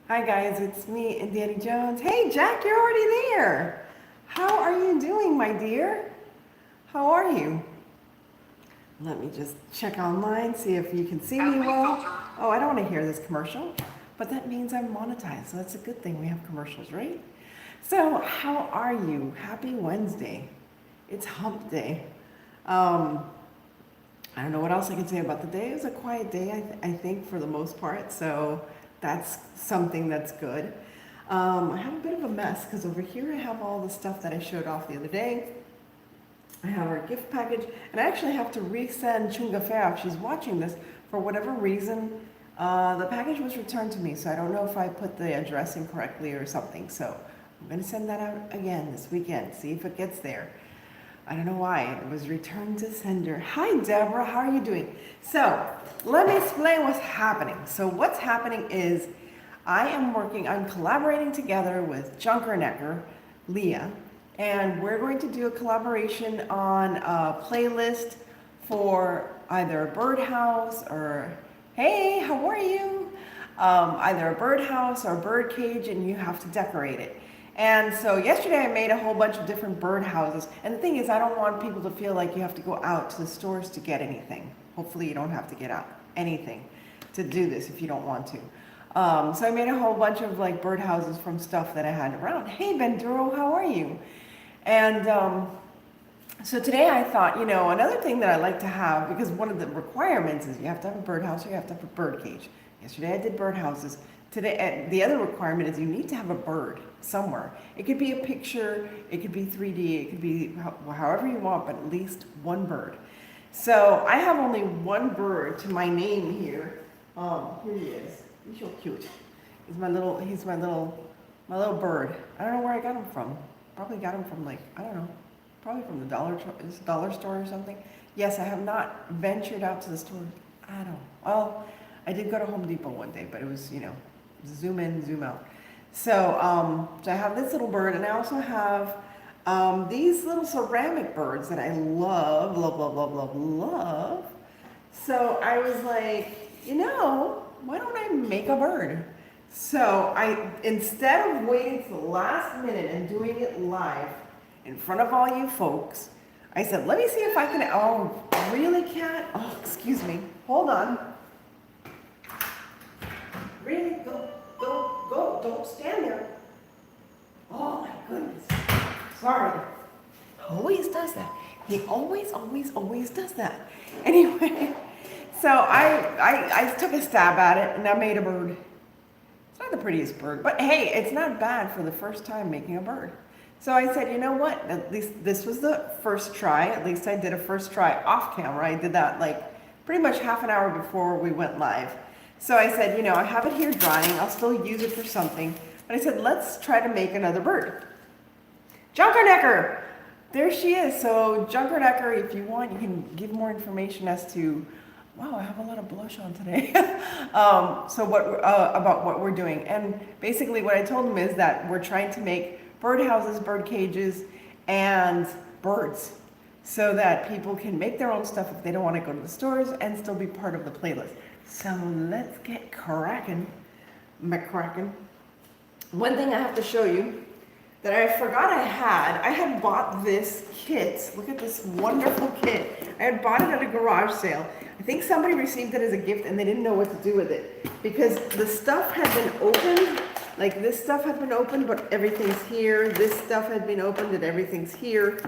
Hi guys, it's me, Danny Jones. Hey Jack, you're already there. How are you doing, my dear? How are you? Let me just check online, see if you can see me well. Oh, I don't want to hear this commercial, but that means I'm monetized, so that's a good thing. We have commercials, right? So, how are you? Happy Wednesday. It's hump day. Um, I don't know what else I can say about the day. It was a quiet day, I think, for the most part. So that's something that's good. I have a bit of a mess because over here I have all the stuff that I showed off the other day. I have our gift package, and I actually have to resend Chunga Fair if she's watching this. For whatever reason, the package was returned to me, so I don't know if I put the address incorrectly or something. So I'm going to send that out again this weekend, see if it gets there. I don't know why. It was returned to sender. Hi, Deborah. How are you doing? So, let me explain what's happening. So, what's happening is I'm collaborating together with Junker Necker, Leah, and we're going to do a collaboration on a playlist for either a birdhouse or, hey, how are you? Either a birdhouse or a bird cage, and you have to decorate it. And so yesterday I made a whole bunch of different bird houses. And the thing is, I don't want people to feel like you have to go out to the stores to get anything. Hopefully you don't have to get out anything to do this if you don't want to. So I made a whole bunch of like bird houses from stuff that I had around. Hey, Benduro, how are you? And so today I thought, another thing that I like to have, because one of the requirements is you have to have a birdhouse or you have to have a bird cage. Yesterday I did birdhouses. Today, the other requirement is you need to have a bird somewhere. It could be a picture, it could be 3D, it could be however you want, but at least one bird. So I have only one bird to my name here. Here he is. He's so cute. My little bird. I don't know where I got him from. Probably got him from I don't know, probably from the dollar store or something. Yes, I have not ventured out to the store. I don't. Well, I did go to Home Depot one day, but it was zoom in, zoom out. So I have this little bird, and I also have these little ceramic birds that I love, love, love, love, love, love. So I was like, why don't I make a bird? So instead of waiting to the last minute and doing it live in front of all you folks, I said, let me see if I can, oh, really, cat? Oh, excuse me. Hold on. Really? Go, go, go. Don't stand there. Oh, my goodness. Sorry. Always does that. He always, always, always does that. Anyway, so I took a stab at it, and I made a bird. It's not the prettiest bird, but hey, it's not bad for the first time making a bird. So I said, you know what? At least this was the first try. At least I did a first try off camera. I did that pretty much half an hour before we went live. So I said, I have it here drying. I'll still use it for something. But I said, let's try to make another bird. Junkernecker! There she is. So Junkernecker, if you want, you can give more information as to, wow, I have a lot of blush on today. About what we're doing. And basically what I told him is that we're trying to make birdhouses, bird cages, and birds so that people can make their own stuff if they don't want to go to the stores and still be part of the playlist. So let's get cracking, McCracken. One thing I have to show you that I forgot I had bought this kit. Look at this wonderful kit. I had bought it at a garage sale. I think somebody received it as a gift and they didn't know what to do with it because the stuff had been opened. Like this stuff had been opened, but everything's here. This stuff had been opened and everything's here.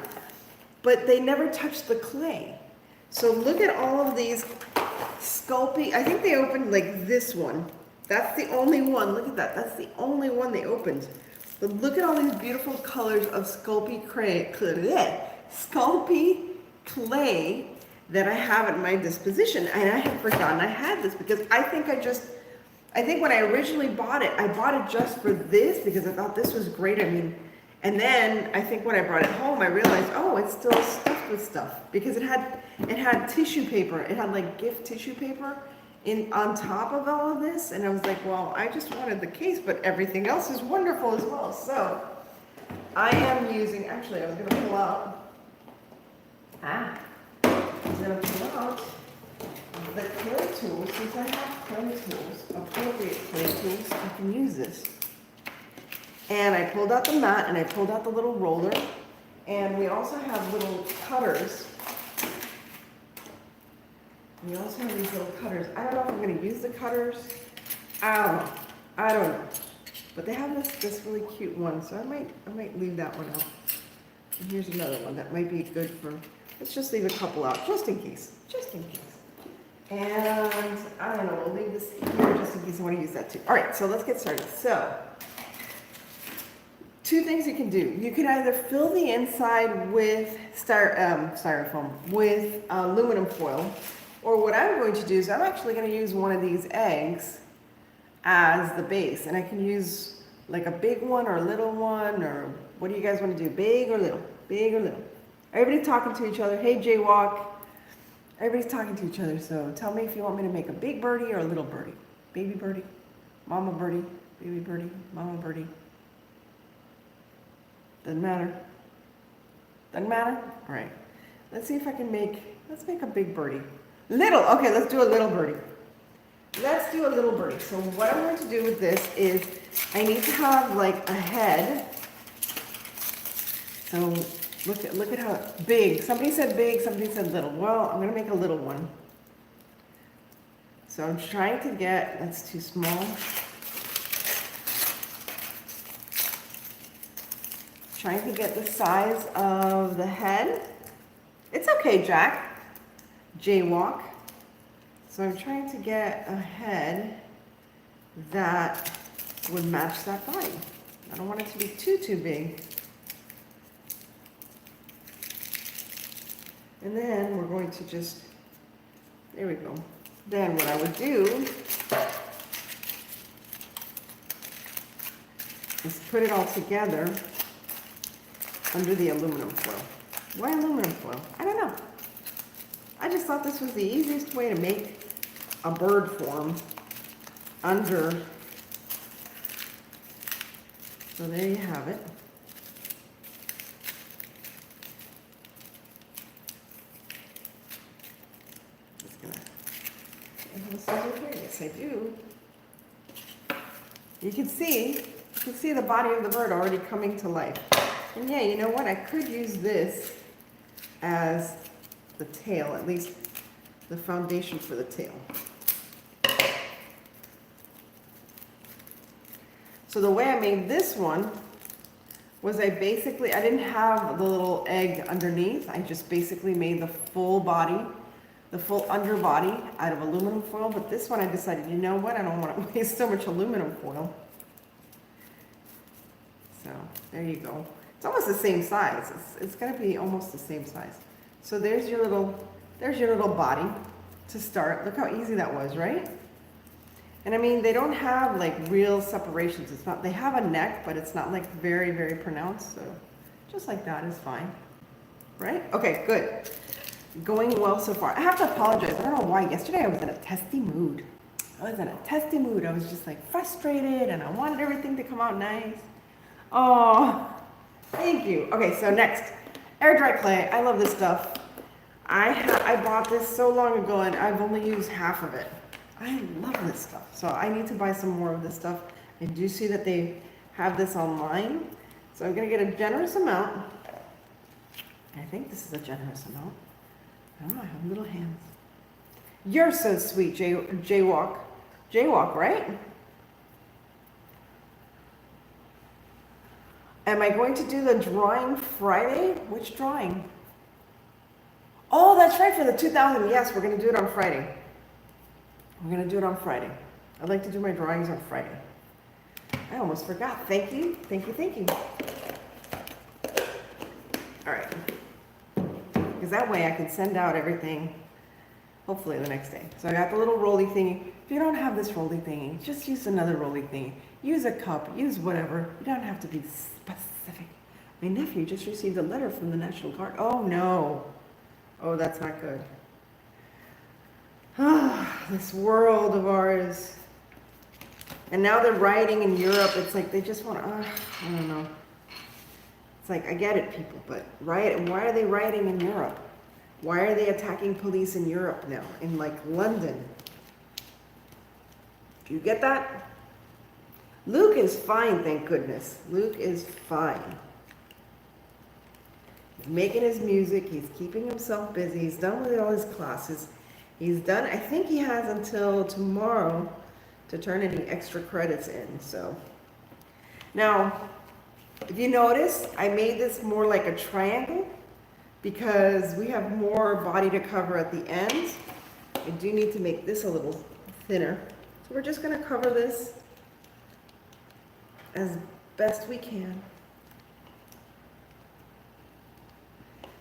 But they never touched the clay. So look at all of these Sculpey. I think they opened like this one. That's the only one. Look at that. That's the only one they opened. But look at all these beautiful colors of Sculpey clay that I have at my disposition. And I had forgotten I had this because I think when I originally bought it, I bought it just for this because I thought this was great. I mean, and then I think when I brought it home, I realized, oh, it's still stuffed with stuff because it had tissue paper. It had like gift tissue paper on top of all of this, and I was like, well, I just wanted the case, but everything else is wonderful as well. So I am using, actually, I was going to pull out, the clay tools, since I have clay tools, appropriate clay tools, I can use this. And I pulled out the mat and I pulled out the little roller. And we also have little cutters. We also have these little cutters. I don't know if I'm going to use the cutters. I don't know. I don't know. But they have this really cute one, so I might leave that one out. And here's another one that might be good for. Let's just leave a couple out, just in case. Just in case. And I don't know. We'll leave this here just in case I want to use that too. All right. So let's get started. So. Two things you can do. You can either fill the inside with styrofoam, with aluminum foil, or what I'm going to do is I'm actually going to use one of these eggs as the base. And I can use like a big one or a little one, or what do you guys want to do? Big or little? Big or little? Everybody's talking to each other. Hey, Jaywalk. Everybody's talking to each other. So tell me if you want me to make a big birdie or a little birdie. Baby birdie, mama birdie, baby birdie, mama birdie. Doesn't matter. Doesn't matter? All right. Let's see if I can let's make a big birdie. Little, okay, let's do a little birdie. Let's do a little birdie. So what I'm going to do with this is I need to have like a head. So look at how big. Somebody said big, somebody said little. Well, I'm going to make a little one. So I'm trying to get, that's too small. Trying to get the size of the head. It's okay, Jack. Jaywalk. So I'm trying to get a head that would match that body. I don't want it to be too big. And then we're going to just, there we go. Then what I would do is put it all together under the aluminum foil. Why aluminum foil? I don't know. I just thought this was the easiest way to make a bird form under. So there you have it. Just gonna, I have a scissor here. Yes, I do. You can see the body of the bird already coming to life. And yeah, you know what? I could use this as the tail, at least the foundation for the tail. So the way I made this one was I didn't have the little egg underneath. I just basically made the full body, the full underbody out of aluminum foil. But this one I decided, you know what? I don't want to waste so much aluminum foil. So there you go. It's almost the same size. It's going to be almost the same size. So there's your little body to start. Look how easy that was, right? And I mean, they don't have like real separations. It's not, they have a neck, but it's not like very, very pronounced. So just like that is fine, right? Okay, good. Going well so far. I have to apologize. I don't know why. Yesterday I was in a testy mood. I was just like frustrated and I wanted everything to come out nice. Oh, thank you. Okay, so next, air dry clay. I love this stuff. I bought this so long ago and I've only used half of it. I love this stuff. So I need to buy some more of this stuff. I do see that they have this online. So I'm going to get a generous amount. I think this is a generous amount. I don't know, I have little hands. You're so sweet, Jaywalk. Jaywalk, right? Am I going to do the drawing Friday? Which drawing? Oh, that's right, for the 2000. Yes, we're going to do it on Friday. We're going to do it on Friday. I'd like to do my drawings on Friday. I almost forgot. Thank you. Thank you. Thank you. All right. Because that way I can send out everything, hopefully the next day. So I got the little rolly thingy. If you don't have this rolly thingy, just use another rolly thingy. Use a cup. Use whatever. You don't have to be specific. My nephew just received a letter from the National Guard. Oh, no. Oh, that's not good. This world of ours. And now they're rioting in Europe. It's like they just want to, I don't know. It's like, I get it, people, but why are they rioting in Europe? Why are they attacking police in Europe now, in like London? Do you get that? Luke is fine, thank goodness. Luke is fine. He's making his music, he's keeping himself busy, he's done with all his classes. He's done, I think he has until tomorrow to turn any extra credits in, so. Now, if you notice, I made this more like a triangle because we have more body to cover at the ends. I do need to make this a little thinner. So we're just gonna cover this as best we can.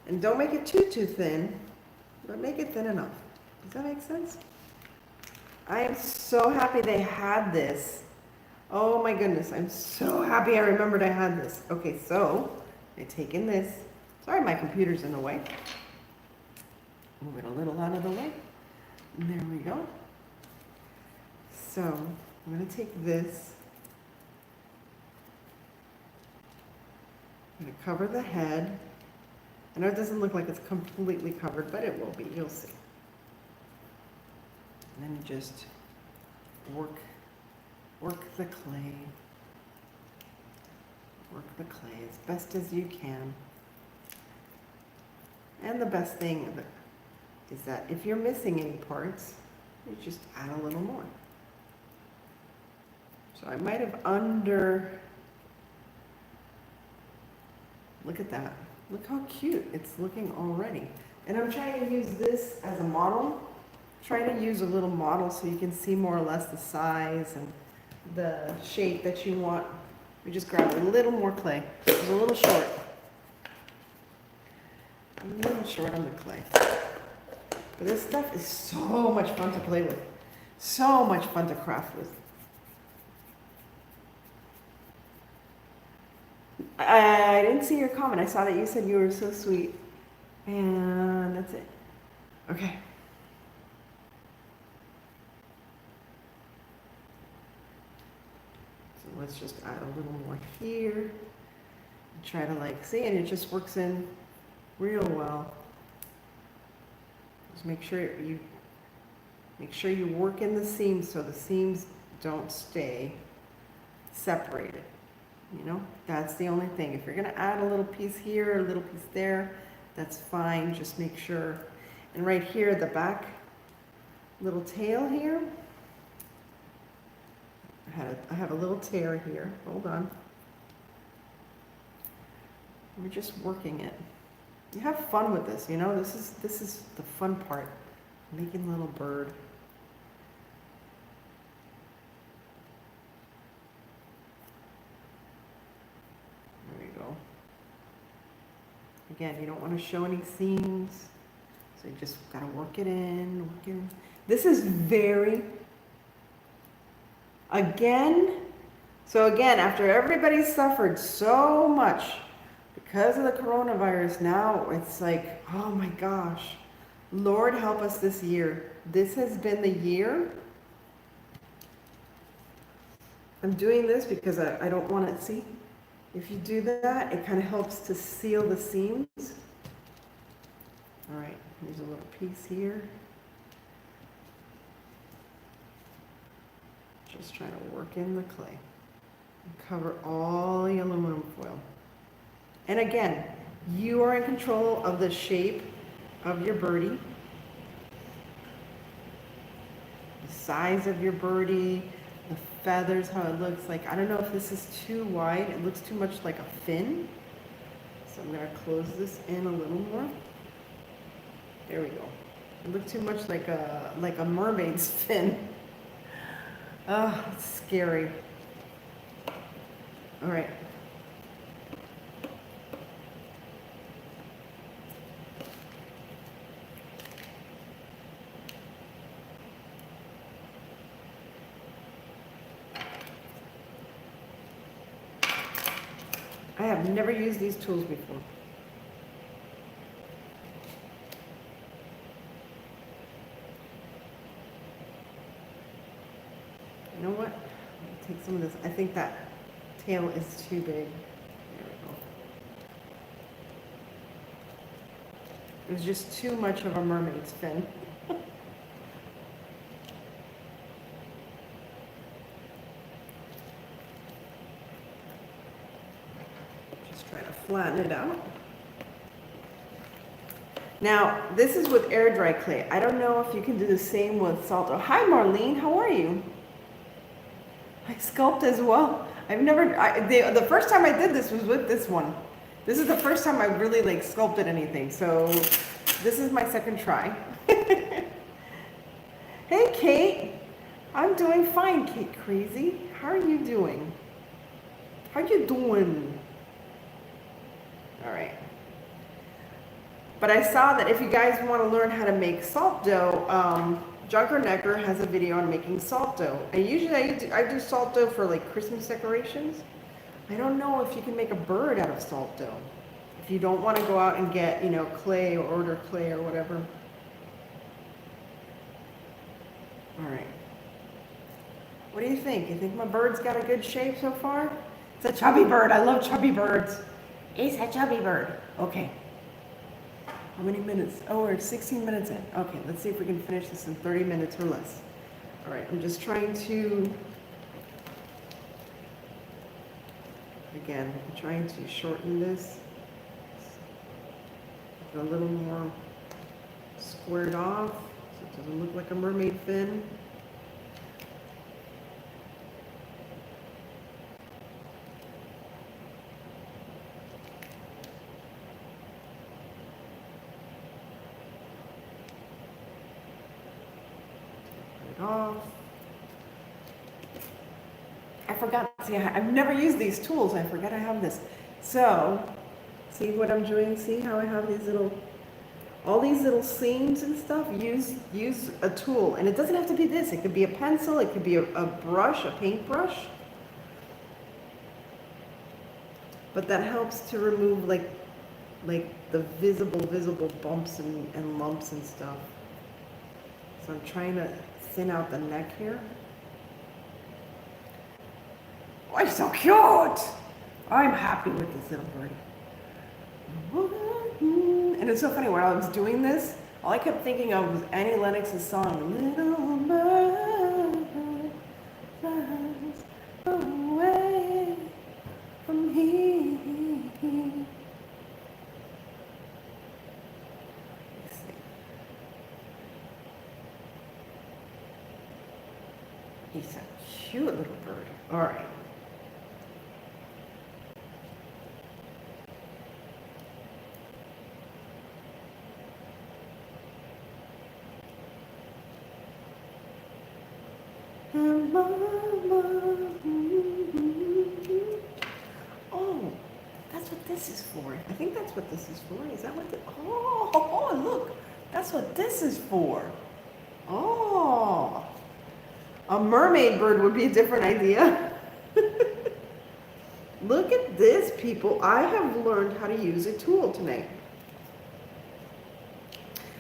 And don't make it too thin, but make it thin enough. Does that make sense? I am so happy they had this. Oh my goodness, I'm so happy I remembered I had this. Okay, so I take in this. Sorry, my computer's in the way. Move it a little out of the way. And there we go. So I'm gonna take this. I'm gonna cover the head. I know it doesn't look like it's completely covered, but it will be, you'll see. And then you just work the clay. Work the clay as best as you can. And the best thing is that if you're missing any parts, you just add a little more. So I might have look at that. Look how cute it's looking already. And I'm trying to use this as a model. Try to use a little model so you can see more or less the size and the shape that you want. We just grab a little more clay. It's a little short. A little short on the clay. But this stuff is so much fun to play with. So much fun to craft with. I didn't see your comment. I saw that you said you were so sweet. And that's it. Okay. So let's just add a little more here. Try to like, see, and it just works in real well. Just make sure you work in the seams so the seams don't stay separated. You know, that's the only thing. If you're going to add a little piece here, a little piece there, that's fine. Just make sure. And right here, the back little tail here, I have a little tear here. Hold on. We're just working it. You have fun with this, you know. This is the fun part. Making a little bird. Again, you don't want to show any seams, so you just got to work it in, work it in. This is very, so again, after everybody suffered so much because of the coronavirus, now it's like, oh my gosh, Lord help us this year. This has been the year. I'm doing this because I don't want to see. If you do that, it kind of helps to seal the seams. All right, here's a little piece here. Just trying to work in the clay. And cover all the aluminum foil. And again, you are in control of the shape of your birdie. The size of your birdie. The feathers, how it looks like. I don't know if this is too wide. It looks too much like a fin. So I'm going to close this in a little more. There we go. It looked too much like a mermaid's fin. Oh, it's scary. All right. I have never used these tools before. You know what? I'll take some of this. I think that tail is too big. There we go. It was just too much of a mermaid's fin. Just trying to flatten it out. Now, this is with air dry clay. I don't know if you can do the same with Salto. Hi, Marlene. How are you? I sculpt as well. I've never, the first time I did this was with this one. This is the first time I really like sculpted anything. So this is my second try. Hey, Kate. I'm doing fine, Kate Crazy. How are you doing? How you doing? All right. But I saw that if you guys want to learn how to make salt dough, Junker Necker has a video on making salt dough. And usually I do salt dough for like Christmas decorations. I don't know if you can make a bird out of salt dough. If you don't want to go out and get, you know, clay or order clay or whatever. All right. What do you think? You think my bird's got a good shape so far? It's a chubby bird. I love chubby birds. It's a chubby bird. Okay. How many minutes? Oh, we're 16 minutes in. Okay, let's see if we can finish this in 30 minutes or less. All right, I'm just trying to, again, I'm trying to shorten this. Get a little more squared off so it doesn't look like a mermaid fin. Off. I forgot, see, I've never used these tools. I forgot I have this. So, see what I'm doing? See how I have these little, all these little seams and stuff? Use a tool. And it doesn't have to be this. It could be a pencil. It could be a brush, a paintbrush. But that helps to remove like the visible bumps and lumps and stuff. So I'm trying to thin out the neck here. Oh, he's so cute! I'm happy with this little birdie. And it's so funny, when I was doing this, all I kept thinking of was Annie Lennox's song, Little Bird flies away from here. He's a cute little bird. All right. Oh, that's what this is for. I think that's what this is for. Is that what the, oh, look. That's what this is for. Oh. A mermaid bird would be a different idea. Look at this, people. I have learned how to use a tool tonight.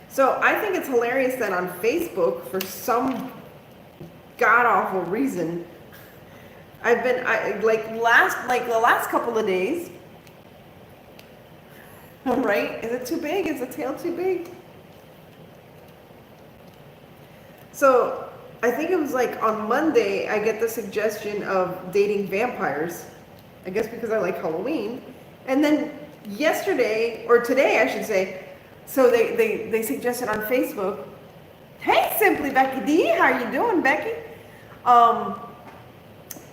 So I think it's hilarious that on Facebook, for some god-awful reason, I've been, like the last couple of days, right? Is it too big? Is the tail too big? So I think it was like on Monday, I get the suggestion of dating vampires. I guess because I like Halloween. And then yesterday, or today I should say, so they suggested on Facebook, hey, Simply Becky D, how are you doing, Becky?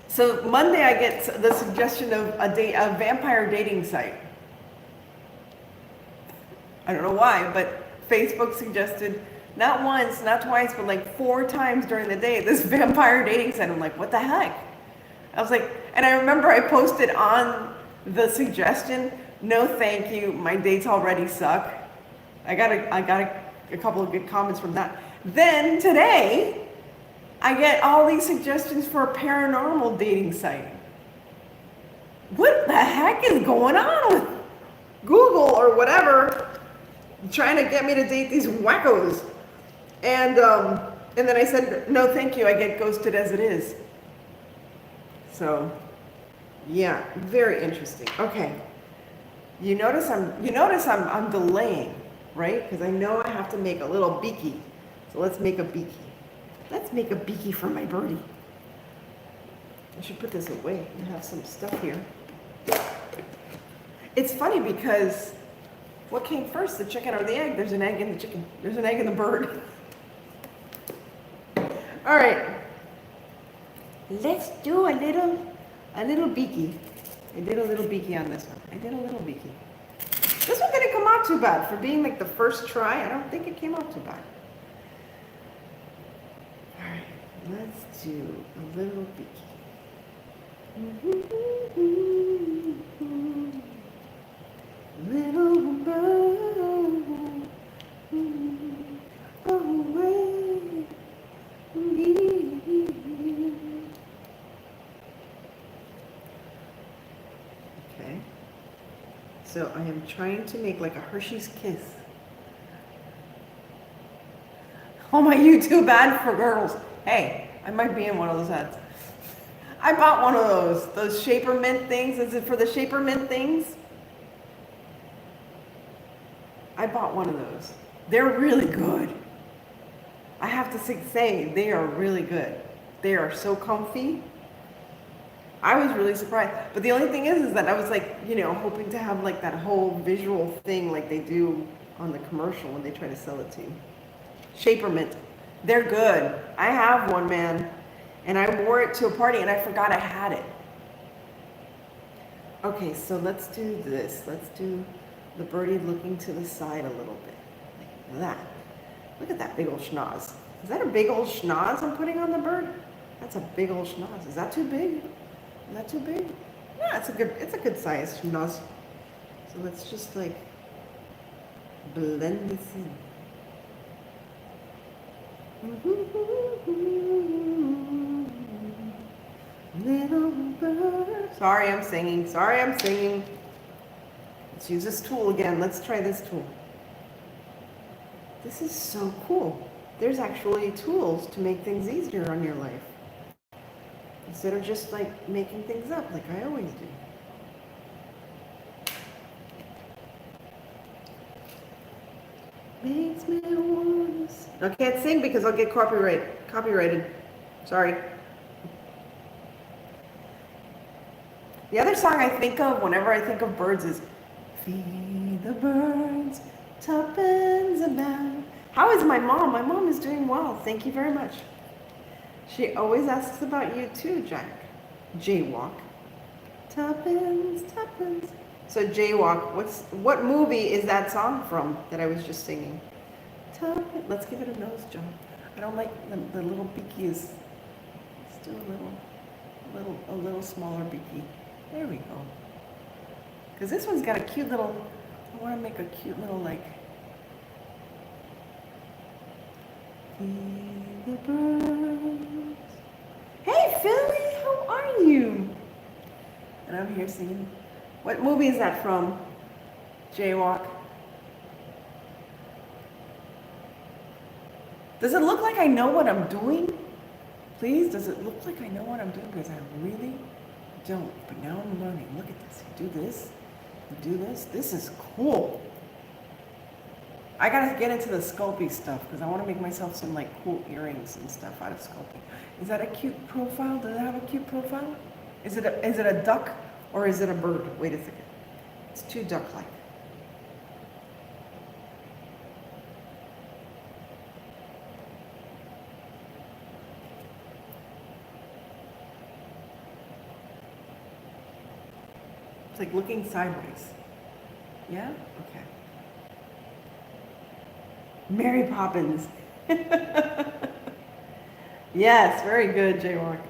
So Monday I get the suggestion of a vampire dating site. I don't know why, but Facebook suggested not once, not twice, but like 4 times during the day, this vampire dating site. I'm like, what the heck? I was like, and I remember I posted on the suggestion, no thank you, my dates already suck. I got a couple of good comments from that. Then today, I get all these suggestions for a paranormal dating site. What the heck is going on with Google or whatever, trying to get me to date these wackos? And then I said, no, thank you. I get ghosted as it is. So, yeah, very interesting. Okay, you notice I'm delaying. right? Because I know I have to make a little beaky. So let's make a beaky. Let's make a beaky for my birdie. I should put this away. I have some stuff here. It's funny because what came first, the chicken or the egg? There's an egg in the chicken. There's an egg in the bird. All right. Let's do a little beaky. I did a little beaky on this one. I did a little beaky. This one didn't come out too bad for being like the first try. I don't think it came out too bad. All right, let's do a little beaky. Little bird, away. Okay. So I am trying to make like a Hershey's Kiss. Oh, my YouTube ad for girls. Hey, I might be in one of those ads. I bought one of those Shaper Mint things. Is it for the Shaper Mint things? I bought one of those. They're really good. I have to say, they are really good. They are so comfy. I was really surprised. But the only thing is that I was like, hoping to have like that whole visual thing like they do on the commercial when they try to sell it to you. Shaper Mint. They're good. I have one, man. And I wore it to a party and I forgot I had it. Okay, so let's do this. Let's do the birdie looking to the side a little bit. Like that. Look at that big old schnoz. Is that a big old schnoz I'm putting on the bird? That's a big old schnoz. Is that too big? Is that too big? Yeah, it's a good size schnoz. So let's just like blend this in. Little bird. Sorry, I'm singing. Let's use this tool again. Let's try this tool. This is so cool. There's actually tools to make things easier on your life. Instead of just like making things up like I always do. Makes me wanna sing. I can't sing because I'll get copyrighted. Sorry. The other song I think of whenever I think of birds is Feed the birds, tuppence a bound. How is my mom? My mom is doing well. Thank you very much. She always asks about you too, Jack. Jaywalk. Tuppence, tuppence. So Jaywalk, what movie is that song from that I was just singing? Tuppence. Let's give it a nose job. I don't like the little beaky is. Let's do a little smaller beaky. There we go. Because this one's got a cute little, I want to make a cute little like, feed the birds. Hey Philly, how are you? And I'm here singing. What movie is that from? Jaywalk. Does it look like I know what I'm doing? Please, does it look like I know what I'm doing? Because I really don't. But now I'm learning. Look at this. You do this. You do this. This is cool. I gotta get into the Sculpey stuff because I want to make myself some like cool earrings and stuff out of Sculpey. Is that a cute profile? Does it have a cute profile? Is it a duck or is it a bird? Wait a second. It's too duck-like. It's like looking sideways. Yeah? Okay. Mary Poppins. Yes, very good, Jaywalk.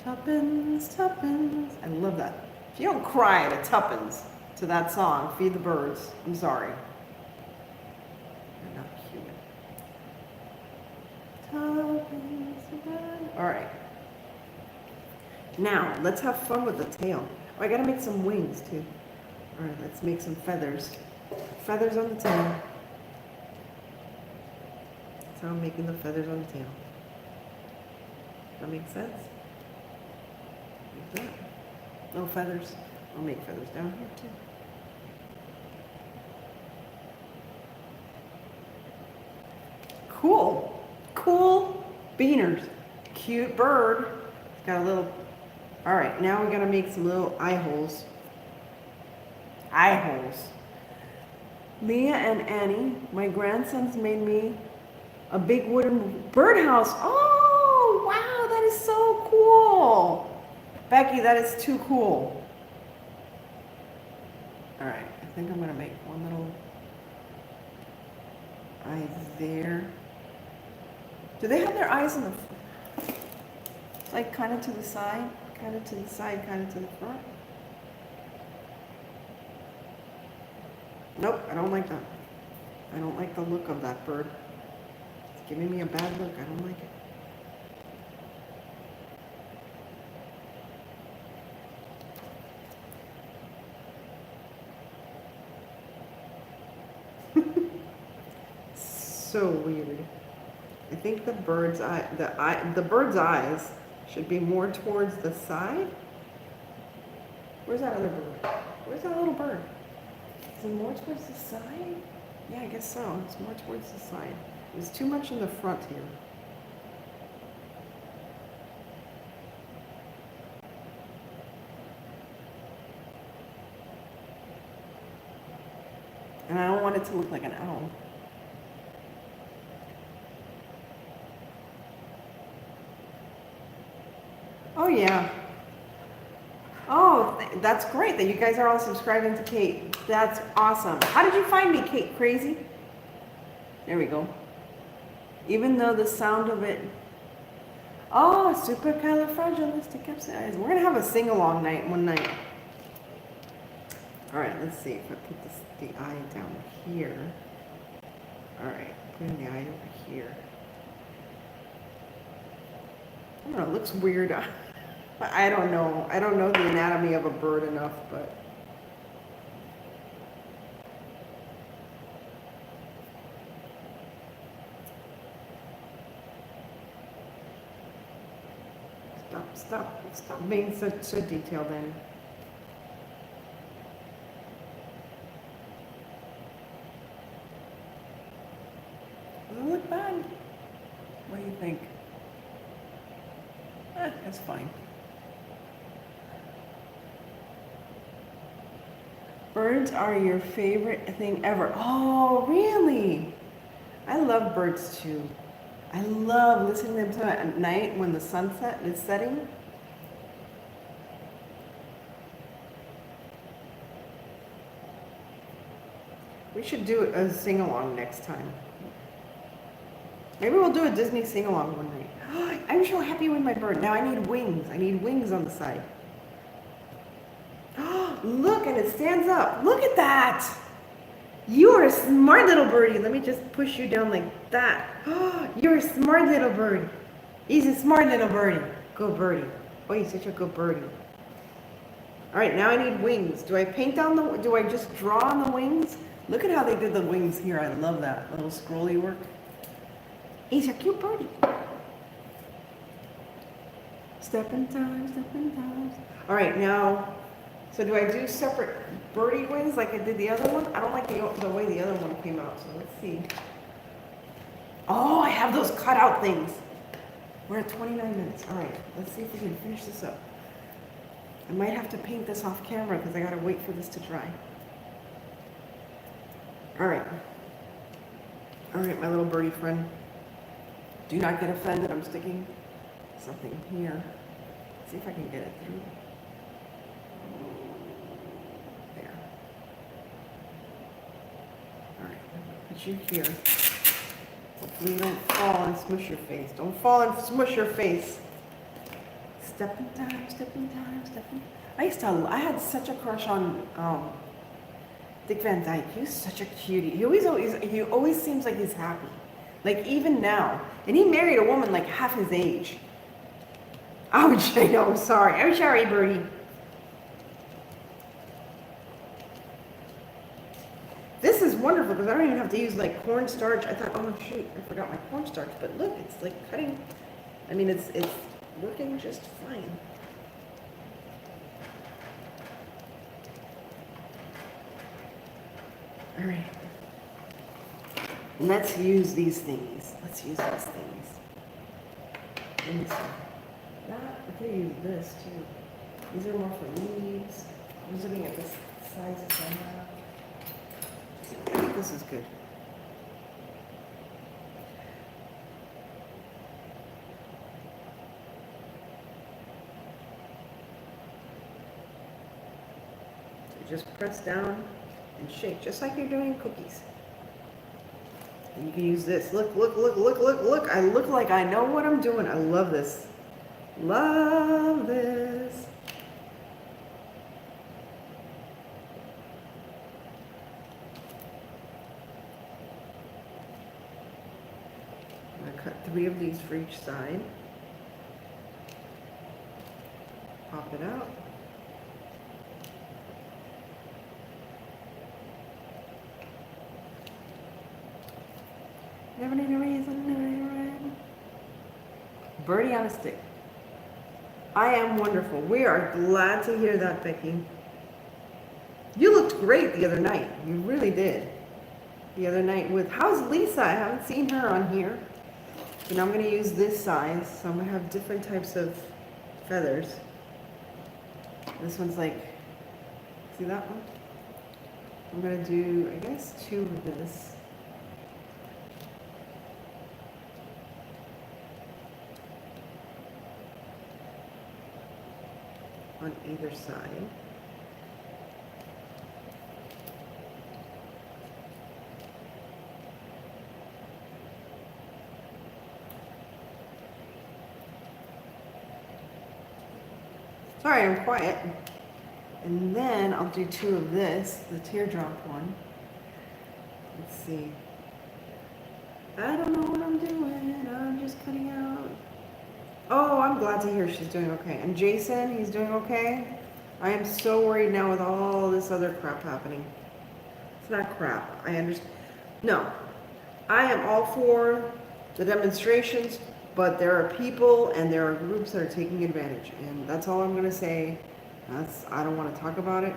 Tuppence, tuppence. I love that. If you don't cry at a tuppence to that song, Feed the Birds, I'm sorry. You're not human. Tuppence. All right. Now, let's have fun with the tail. Oh, I gotta make some wings too. All right, let's make some feathers. Feathers on the tail. That's how I'm making the feathers on the tail. That makes sense? Like that. No feathers. I'll make feathers down here too. Beaners. Cute bird. It's got a little... All right, now we got to make some little eye holes. Eye holes. Leah and Annie, my grandsons made me a big wooden birdhouse. Oh, wow, that is so cool. Becky, that is too cool. All right, I think I'm going to make one little eye there. Do they have their eyes in the, like kind of to the side, kind of to the side, kind of to the front? Nope, I don't like that. I don't like the look of that bird. It's giving me a bad look. I don't like it. So weird. I think the bird's the bird's eyes should be more towards the side. Where's that other bird? Where's that little bird? Is it more towards the side? Yeah, I guess so. It's more towards the side. There's too much in the front here. And I don't want it to look like an owl. Oh, yeah. Oh, that's great that you guys are all subscribing to Kate. That's awesome. How did you find me, Kate Crazy? There we go. Even though the sound of it... Oh, supercalifragilisticexpialidocious. We're going to have a sing-along night one night. All right, let's see if I put the eye down here. All right, putting the eye over here. I don't know, it looks weird. I don't know. I don't know the anatomy of a bird enough, but... Stop being so detailed then. Does it look bad? What do you think? That's fine. Birds are your favorite thing ever. Oh, really? I love birds too. I love listening to them at night when the sunset is setting. We should do a sing-along next time. Maybe we'll do a Disney sing-along one night. I'm so happy with my bird. Now I need wings. I need wings on the side. Look, and it stands up. Look at that. You are a smart little birdie. Let me just push you down like that. You're a smart little birdie. He's a smart little birdie. Go birdie. Oh, he's such a good birdie. All right, now I need wings. Do I paint down do I just draw on the wings? Look at how they did the wings here. I love that little scrolly work. He's a cute birdie. Stepping time, stepping time. All right, now, so do I do separate birdie wings like I did the other one? I don't like the way the other one came out, so let's see. Oh, I have those cutout things. We're at 29 minutes. All right, let's see if we can finish this up. I might have to paint this off camera because I gotta wait for this to dry. All right, my little birdie friend. Do not get offended. I'm sticking something here. Let's see if I can get it through. There. All right, put you here. Hopefully you don't fall and smush your face. Don't fall and smush your face. Stepping time, stepping time, stepping. I had such a crush on Dick Van Dyke. He was such a cutie. He always seems like he's happy. Like even now. And he married a woman like half his age. Ouch, I know, I'm sorry. I'm sorry, birdie. This is wonderful because I don't even have to use like cornstarch. I thought, oh shoot, I forgot my cornstarch. But look, it's like cutting. I mean, it's working just fine. All right. Let's use these thingies. Let's use these things. into that. I could use this too. These are more for leaves. I'm just looking at the sizes I have. I think this is good. So just press down and shake, just like you're doing cookies. And you can use this. Look, look, look, look, look, look. I look like I know what I'm doing. I love this. Love this. I'm going to cut 3 of these for each side. Pop it out. Never need a reason. Birdie on a stick. I am wonderful. We are glad to hear that, Becky. You looked great the other night. You really did. The other night with, how's Lisa? I haven't seen her on here. And I'm going to use this size. So I'm going to have different types of feathers. This one's like, see that one? I'm going to do, I guess, 2 of this. On either side. Sorry, I'm quiet. And then I'll do 2 of this, the teardrop one. Let's see. I don't know what I'm doing. I'm just cutting out. Oh, I'm glad to hear she's doing okay. And Jason, he's doing okay? I am so worried now with all this other crap happening. It's not crap. I understand. No. I am all for the demonstrations, but there are people and there are groups that are taking advantage. And that's all I'm going to say. I don't want to talk about it.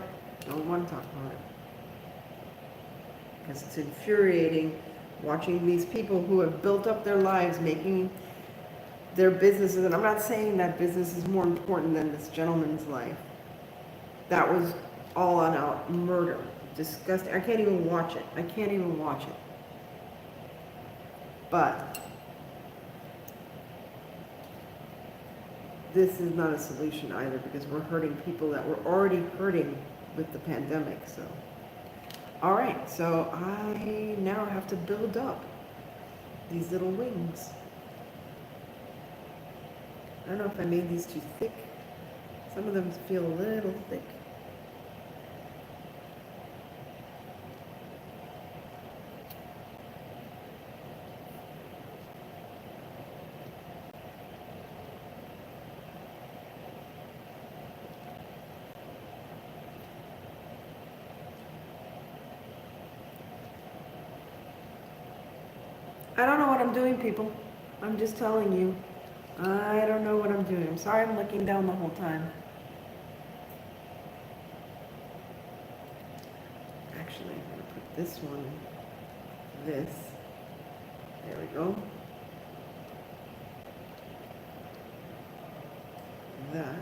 Don't want to talk about it. Because it's infuriating watching these people who have built up their lives making their businesses, and I'm not saying that business is more important than this gentleman's life. That was all on out murder. Disgusting. I can't even watch it. I can't even watch it. But this is not a solution either, because we're hurting people that were already hurting with the pandemic. So, all right. So I now have to build up these little wings. I don't know if I made these too thick. Some of them feel a little thick. I don't know what I'm doing, people. I'm just telling you. I don't know what I'm doing. I'm sorry I'm looking down the whole time. Actually, I'm going to put this one, this. There we go. That.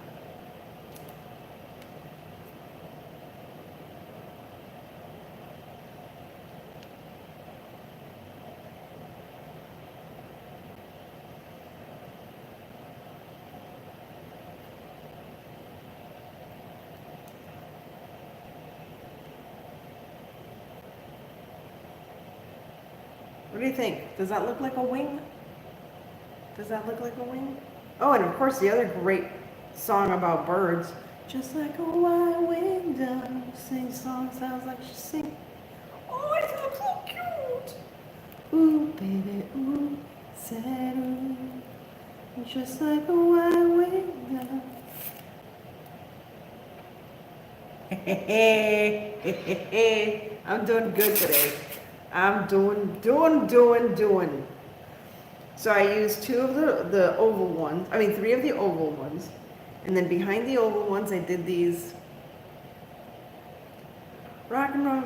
What do you think? Does that look like a wing? Does that look like a wing? Oh, and of course the other great song about birds. Just like a white winged dove, sing song sounds like she sing. Oh, it looks so cute. Ooh, baby, ooh, said ooh. Just like a white winged dove. I'm doing good today. I'm doing. So I used 2 of the oval ones. I mean, 3 of the oval ones. And then behind the oval ones, I did these rock and roll.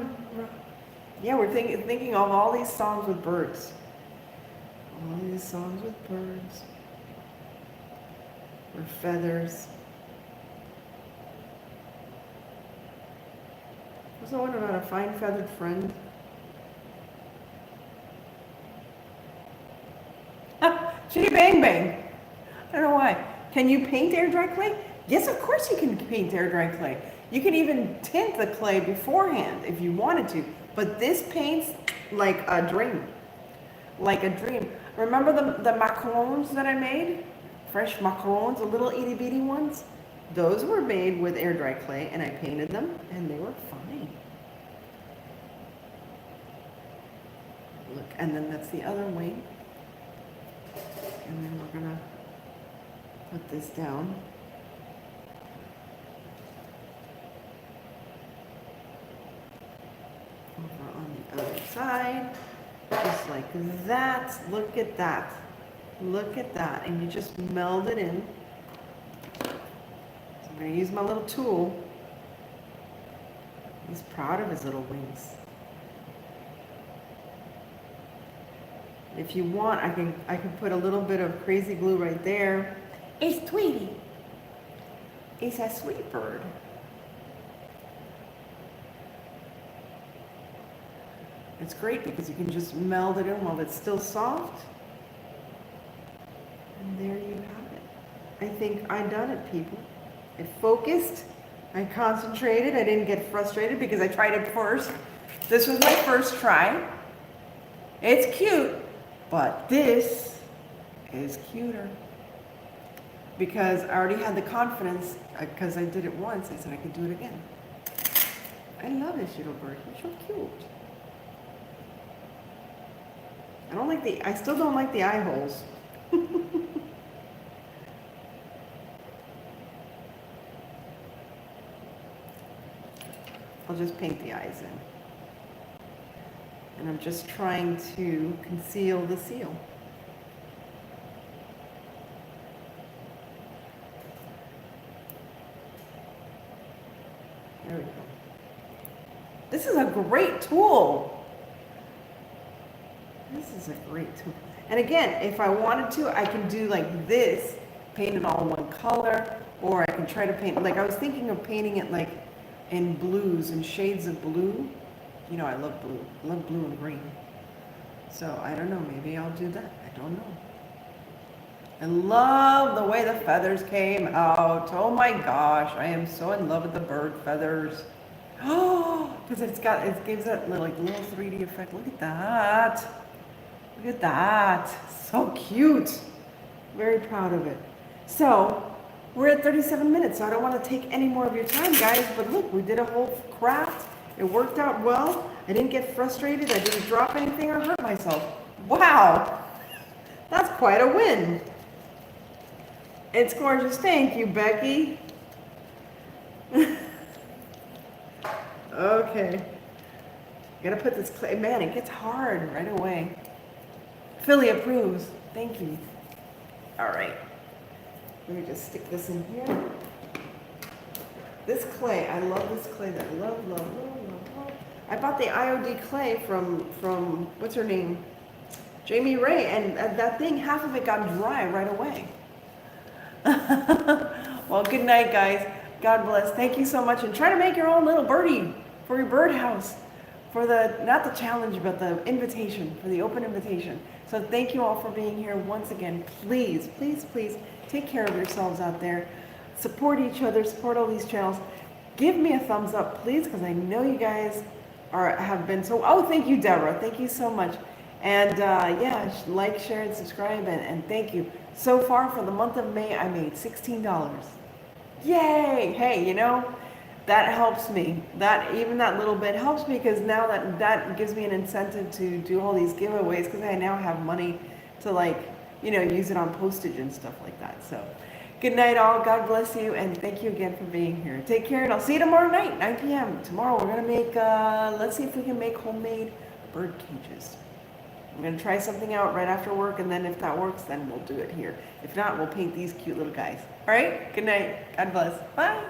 Yeah, we're thinking of all these songs with birds. All these songs with birds. with feathers. What's the one about a fine feathered friend? Chitty Bang Bang. I don't know why. Can you paint air dry clay? Yes, of course you can paint air dry clay. You can even tint the clay beforehand if you wanted to. But this paints like a dream. Like a dream. Remember the macarons that I made? Fresh macarons, the little itty bitty ones? Those were made with air dry clay and I painted them and they were fine. Look, and then that's the other wing. And then we're gonna put this down. Over on the other side, just like that. Look at that. Look at that. And you just meld it in. So I'm gonna use my little tool. He's proud of his little wings. If you want, I can put a little bit of crazy glue right there. It's Tweety. It's a sweet bird. It's great because you can just meld it in while it's still soft. And there you have it. I think I done it, people. I focused, I concentrated, I didn't get frustrated because I tried it first. This was my first try. It's cute, but this is cuter. Because I already had the confidence, because I did it once, I said I could do it again. I love this little bird, he's so cute. I still don't like the eye holes. I'll just paint the eyes in. And I'm just trying to conceal the seal. There we go. This is a great tool. This is a great tool. And again, if I wanted to, I can do like this, paint it all in one color, or I can try to paint, like I was thinking of painting it like in blues and shades of blue. You know, I love blue. I love blue and green. So I don't know, maybe I'll do that. I don't know. I love the way the feathers came out. Oh my gosh, I am so in love with the bird feathers. Oh, because it gives that little 3D effect. Look at that. Look at that. So cute. Very proud of it. So we're at 37 minutes, so I don't want to take any more of your time, guys. But look, we did a whole craft. It worked out well. I didn't get frustrated. I didn't drop anything or hurt myself. Wow. That's quite a win. It's gorgeous. Thank you, Becky. Okay. Gotta put this clay. Man, it gets hard right away. Philly approves. Thank you. All right. Let me just stick this in here. This clay, I love this clay. That I love, love, love, love, love. I bought the IOD clay from what's her name? Jamie Ray, and that thing, half of it got dry right away. Well, good night, guys. God bless. Thank you so much. And try to make your own little birdie for your birdhouse. For not the challenge, but the invitation, for the open invitation. So thank you all for being here once again. Please, please, please take care of yourselves out there. Support each other, support all these channels. Give me a thumbs up, please, because I know you guys have been so, oh, thank you, Deborah. Thank you so much. And yeah, like, share, and subscribe, and thank you. So far for the month of May, I made $16. Yay! Hey, you know, that helps me. Even that little bit helps me, because now that gives me an incentive to do all these giveaways, because I now have money to, like, you know, use it on postage and stuff like that. So good night all. God bless you, and thank you again for being here. Take care, and I'll see you tomorrow night, 9 p.m. Tomorrow we're gonna make let's see if we can make homemade bird cages. I'm going to try something out right after work, and then if that works, then we'll do it here. If not, we'll paint these cute little guys. All right? Good night. God bless. Bye.